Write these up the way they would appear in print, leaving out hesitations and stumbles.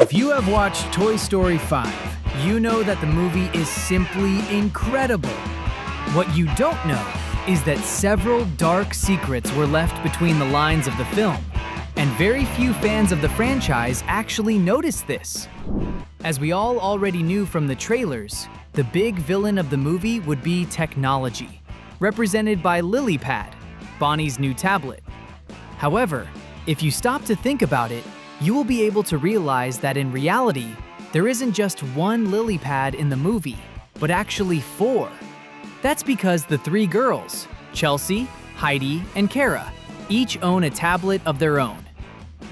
If you have watched Toy Story 5, you know that the movie is simply incredible. What you don't know is that several dark secrets were left between the lines of the film, and very few fans of the franchise actually noticed this. As we all already knew from the trailers, the big villain of the movie would be technology, represented by LilyPad, Bonnie's new tablet. However, if you stop to think about it, you will be able to realize that in reality, there isn't just one LilyPad in the movie, but actually 4. That's because the 3 girls, Chelsea, Heidi, and Kara, each own a tablet of their own.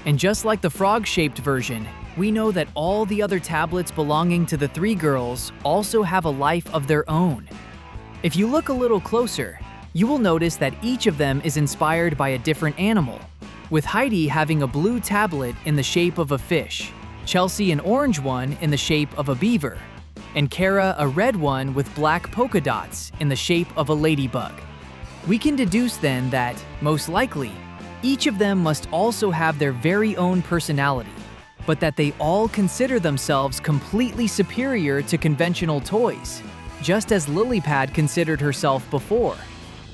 And just like the frog-shaped version, we know that all the other tablets belonging to the 3 girls also have a life of their own. If you look a little closer, you will notice that each of them is inspired by a different animal, with Heidi having a blue tablet in the shape of a fish, Chelsea an orange one in the shape of a beaver, and Kara a red one with black polka dots in the shape of a ladybug. We can deduce then that, most likely, each of them must also have their very own personality, but that they all consider themselves completely superior to conventional toys, just as LilyPad considered herself before.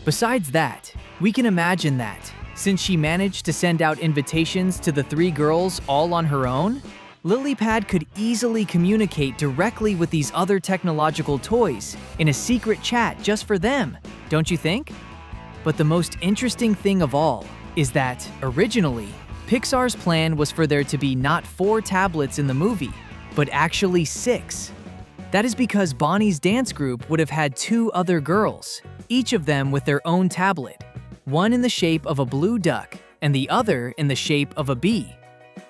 Besides that, we can imagine that, since she managed to send out invitations to the 3 girls all on her own, LilyPad could easily communicate directly with these other technological toys in a secret chat just for them, don't you think? But the most interesting thing of all is that, originally, Pixar's plan was for there to be not 4 tablets in the movie, but actually 6. That is because Bonnie's dance group would have had 2 other girls, each of them with their own tablet, one in the shape of a blue duck and the other in the shape of a bee.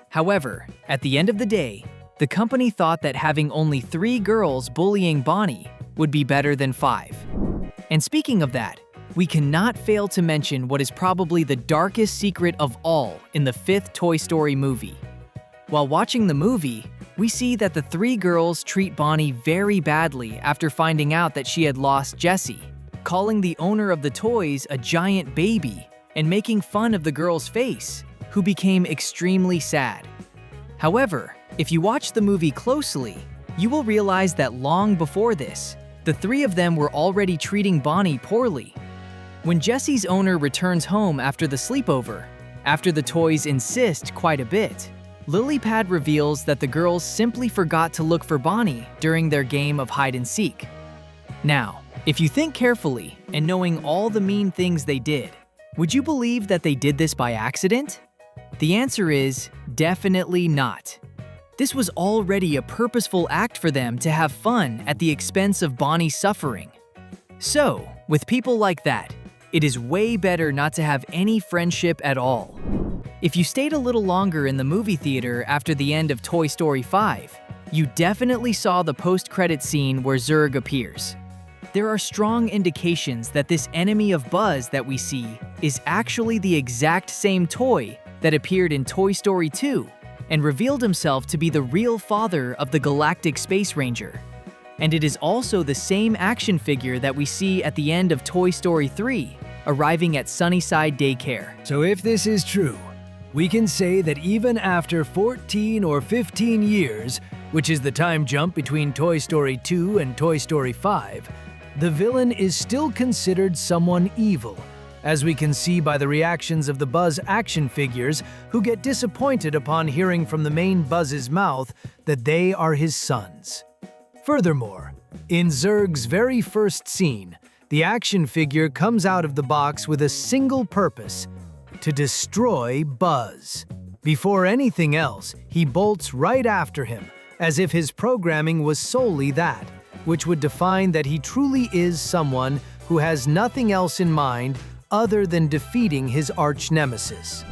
However, at the end of the day, the company thought that having only 3 girls bullying Bonnie would be better than 5. And speaking of that, we cannot fail to mention what is probably the darkest secret of all in the 5th Toy Story movie. While watching the movie, we see that the 3 girls treat Bonnie very badly after finding out that she had lost Jessie, calling the owner of the toys a giant baby and making fun of the girl's face, who became extremely sad. However, if you watch the movie closely, you will realize that long before this, the 3 of them were already treating Bonnie poorly. When Jessie's owner returns home after the sleepover, after the toys insist quite a bit, LilyPad reveals that the girls simply forgot to look for Bonnie during their game of hide-and-seek. Now, if you think carefully and knowing all the mean things they did, would you believe that they did this by accident? The answer is definitely not. This was already a purposeful act for them to have fun at the expense of Bonnie's suffering. So, with people like that, it is way better not to have any friendship at all. If you stayed a little longer in the movie theater after the end of Toy Story 5, you definitely saw the post-credit scene where Zurg appears. There are strong indications that this enemy of Buzz that we see is actually the exact same toy that appeared in Toy Story 2 and revealed himself to be the real father of the Galactic Space Ranger. And it is also the same action figure that we see at the end of Toy Story 3, arriving at Sunnyside Daycare. So if this is true, we can say that even after 14 or 15 years, which is the time jump between Toy Story 2 and Toy Story 5, the villain is still considered someone evil, as we can see by the reactions of the Buzz action figures who get disappointed upon hearing from the main Buzz's mouth that they are his sons. Furthermore, in Zurg's very first scene, the action figure comes out of the box with a single purpose: to destroy Buzz. Before anything else, he bolts right after him, as if his programming was solely that, which would define that he truly is someone who has nothing else in mind other than defeating his arch-nemesis.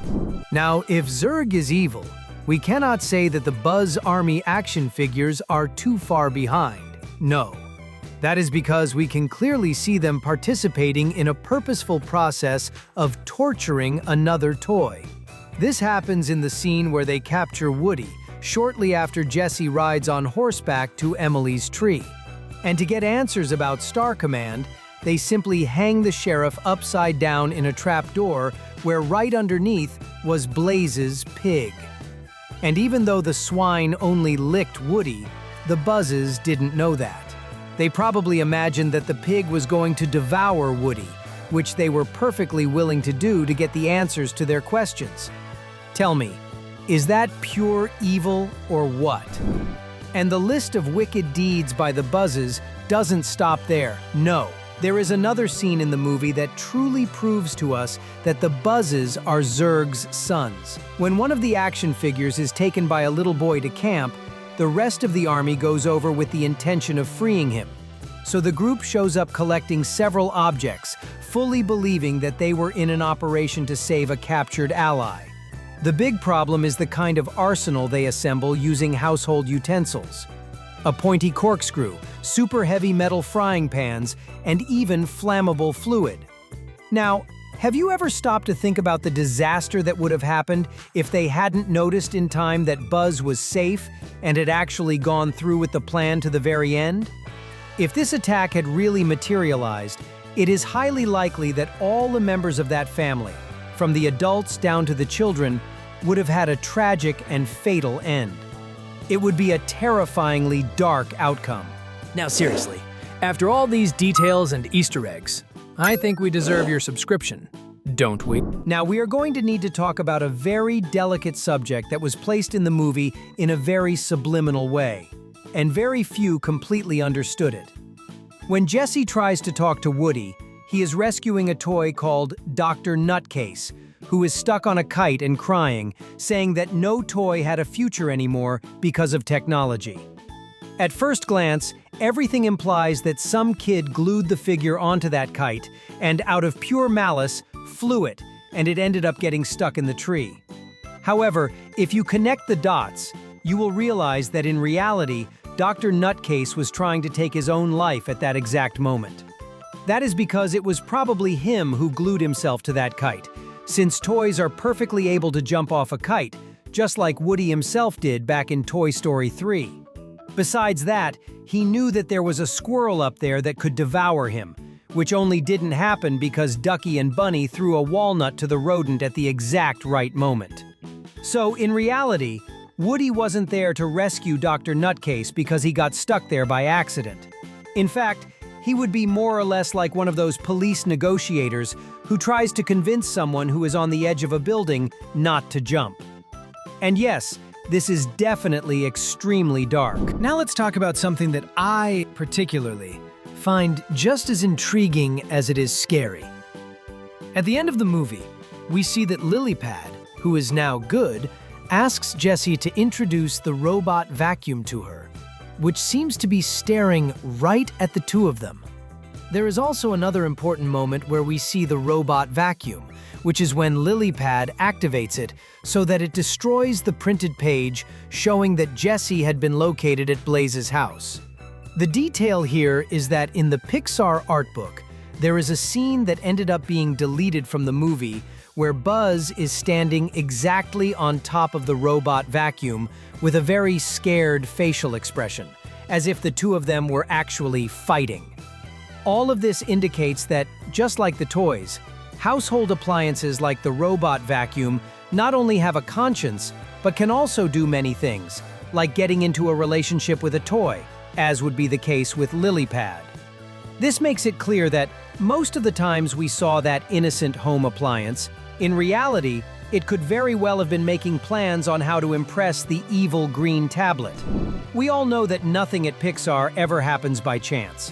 Now, if Zurg is evil, we cannot say that the Buzz Army action figures are too far behind. No. That is because we can clearly see them participating in a purposeful process of torturing another toy. This happens in the scene where they capture Woody, shortly after Jessie rides on horseback to Emily's tree. And to get answers about Star Command, they simply hang the sheriff upside down in a trapdoor where right underneath was Blaze's pig. And even though the swine only licked Woody, the Buzzes didn't know that. They probably imagined that the pig was going to devour Woody, which they were perfectly willing to do to get the answers to their questions. Tell me, is that pure evil or what? And the list of wicked deeds by the Buzzes doesn't stop there. No, there is another scene in the movie that truly proves to us that the Buzzes are Zurg's sons. When one of the action figures is taken by a little boy to camp, the rest of the army goes over with the intention of freeing him. So the group shows up collecting several objects, fully believing that they were in an operation to save a captured ally. The big problem is the kind of arsenal they assemble using household utensils. A pointy corkscrew, super heavy metal frying pans, and even flammable fluid. Now, have you ever stopped to think about the disaster that would have happened if they hadn't noticed in time that Buzz was safe and had actually gone through with the plan to the very end? If this attack had really materialized, it is highly likely that all the members of that family, from the adults down to the children, would have had a tragic and fatal end. It would be a terrifyingly dark outcome. Now seriously, after all these details and Easter eggs, I think we deserve your subscription, don't we? Now we are going to need to talk about a very delicate subject that was placed in the movie in a very subliminal way, and very few completely understood it. When Jesse tries to talk to Woody, he is rescuing a toy called Dr. Nutcase, who is stuck on a kite and crying, saying that no toy had a future anymore because of technology. At first glance, everything implies that some kid glued the figure onto that kite and, out of pure malice, flew it, and it ended up getting stuck in the tree. However, if you connect the dots, you will realize that in reality, Dr. Nutcase was trying to take his own life at that exact moment. That is because it was probably him who glued himself to that kite, since toys are perfectly able to jump off a kite, just like Woody himself did back in Toy Story 3. Besides that, he knew that there was a squirrel up there that could devour him, which only didn't happen because Ducky and Bunny threw a walnut to the rodent at the exact right moment. So, in reality, Woody wasn't there to rescue Dr. Nutcase because he got stuck there by accident. In fact, he would be more or less like one of those police negotiators who tries to convince someone who is on the edge of a building not to jump. And yes, this is definitely extremely dark. Now let's talk about something that I particularly find just as intriguing as it is scary. At the end of the movie, we see that Lilypad, who is now good, asks Jessie to introduce the robot vacuum to her, which seems to be staring right at the two of them. There is also another important moment where we see the robot vacuum, which is when Lilypad activates it so that it destroys the printed page showing that Jessie had been located at Blaze's house. The detail here is that in the Pixar art book, there is a scene that ended up being deleted from the movie where Buzz is standing exactly on top of the robot vacuum with a very scared facial expression, as if the two of them were actually fighting. All of this indicates that, just like the toys, household appliances like the robot vacuum not only have a conscience, but can also do many things, like getting into a relationship with a toy, as would be the case with Lilypad. This makes it clear that most of the times we saw that innocent home appliance, in reality, it could very well have been making plans on how to impress the evil green tablet. We all know that nothing at Pixar ever happens by chance.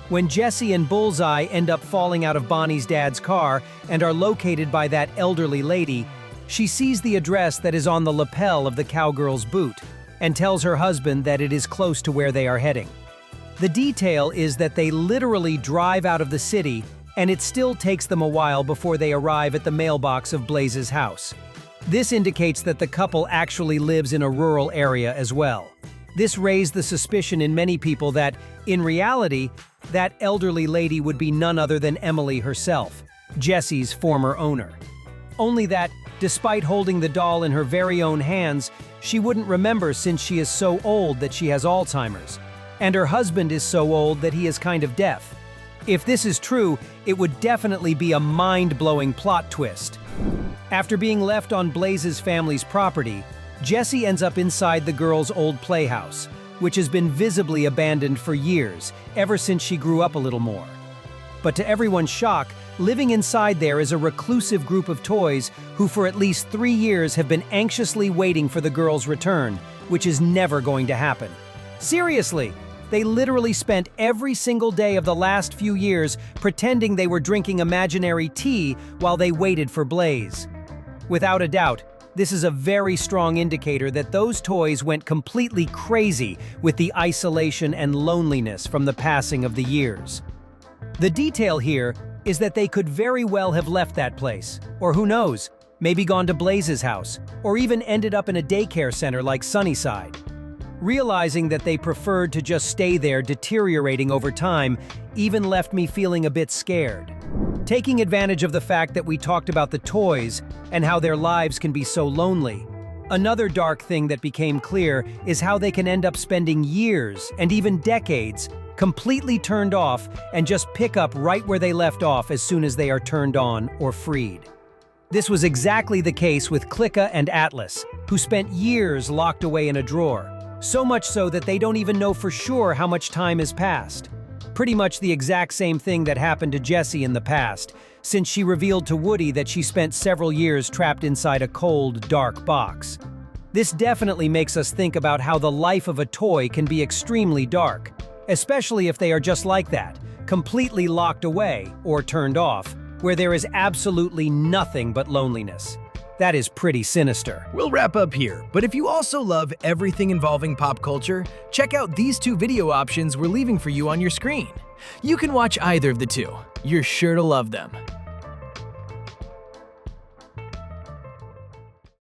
When Jessie and Bullseye end up falling out of Bonnie's dad's car and are located by that elderly lady, she sees the address that is on the lapel of the cowgirl's boot and tells her husband that it is close to where they are heading. The detail is that they literally drive out of the city, and it still takes them a while before they arrive at the mailbox of Blaze's house. This indicates that the couple actually lives in a rural area as well. This raised the suspicion in many people that, in reality, that elderly lady would be none other than Emily herself, Jessie's former owner. Only that, despite holding the doll in her very own hands, she wouldn't remember since she is so old that she has Alzheimer's, and her husband is so old that he is kind of deaf. If this is true, it would definitely be a mind-blowing plot twist. After being left on Blaze's family's property, Jessie ends up inside the girl's old playhouse, which has been visibly abandoned for years, ever since she grew up a little more. But to everyone's shock, living inside there is a reclusive group of toys who for at least 3 years have been anxiously waiting for the girl's return, which is never going to happen. Seriously, they literally spent every single day of the last few years pretending they were drinking imaginary tea while they waited for Blaze. Without a doubt, this is a very strong indicator that those toys went completely crazy with the isolation and loneliness from the passing of the years. The detail here is that they could very well have left that place, or who knows, maybe gone to Blaze's house, or even ended up in a daycare center like Sunnyside. Realizing that they preferred to just stay there deteriorating over time even left me feeling a bit scared. Taking advantage of the fact that we talked about the toys and how their lives can be so lonely, another dark thing that became clear is how they can end up spending years and even decades completely turned off and just pick up right where they left off as soon as they are turned on or freed. This was exactly the case with Clica and Atlas, who spent years locked away in a drawer, so much so that they don't even know for sure how much time has passed. Pretty much the exact same thing that happened to Jessie in the past, since she revealed to Woody that she spent several years trapped inside a cold, dark box. This definitely makes us think about how the life of a toy can be extremely dark, especially if they are just like that, completely locked away or turned off, where there is absolutely nothing but loneliness. That is pretty sinister. We'll wrap up here, but if you also love everything involving pop culture, check out these 2 video options we're leaving for you on your screen. You can watch either of the 2. You're sure to love them.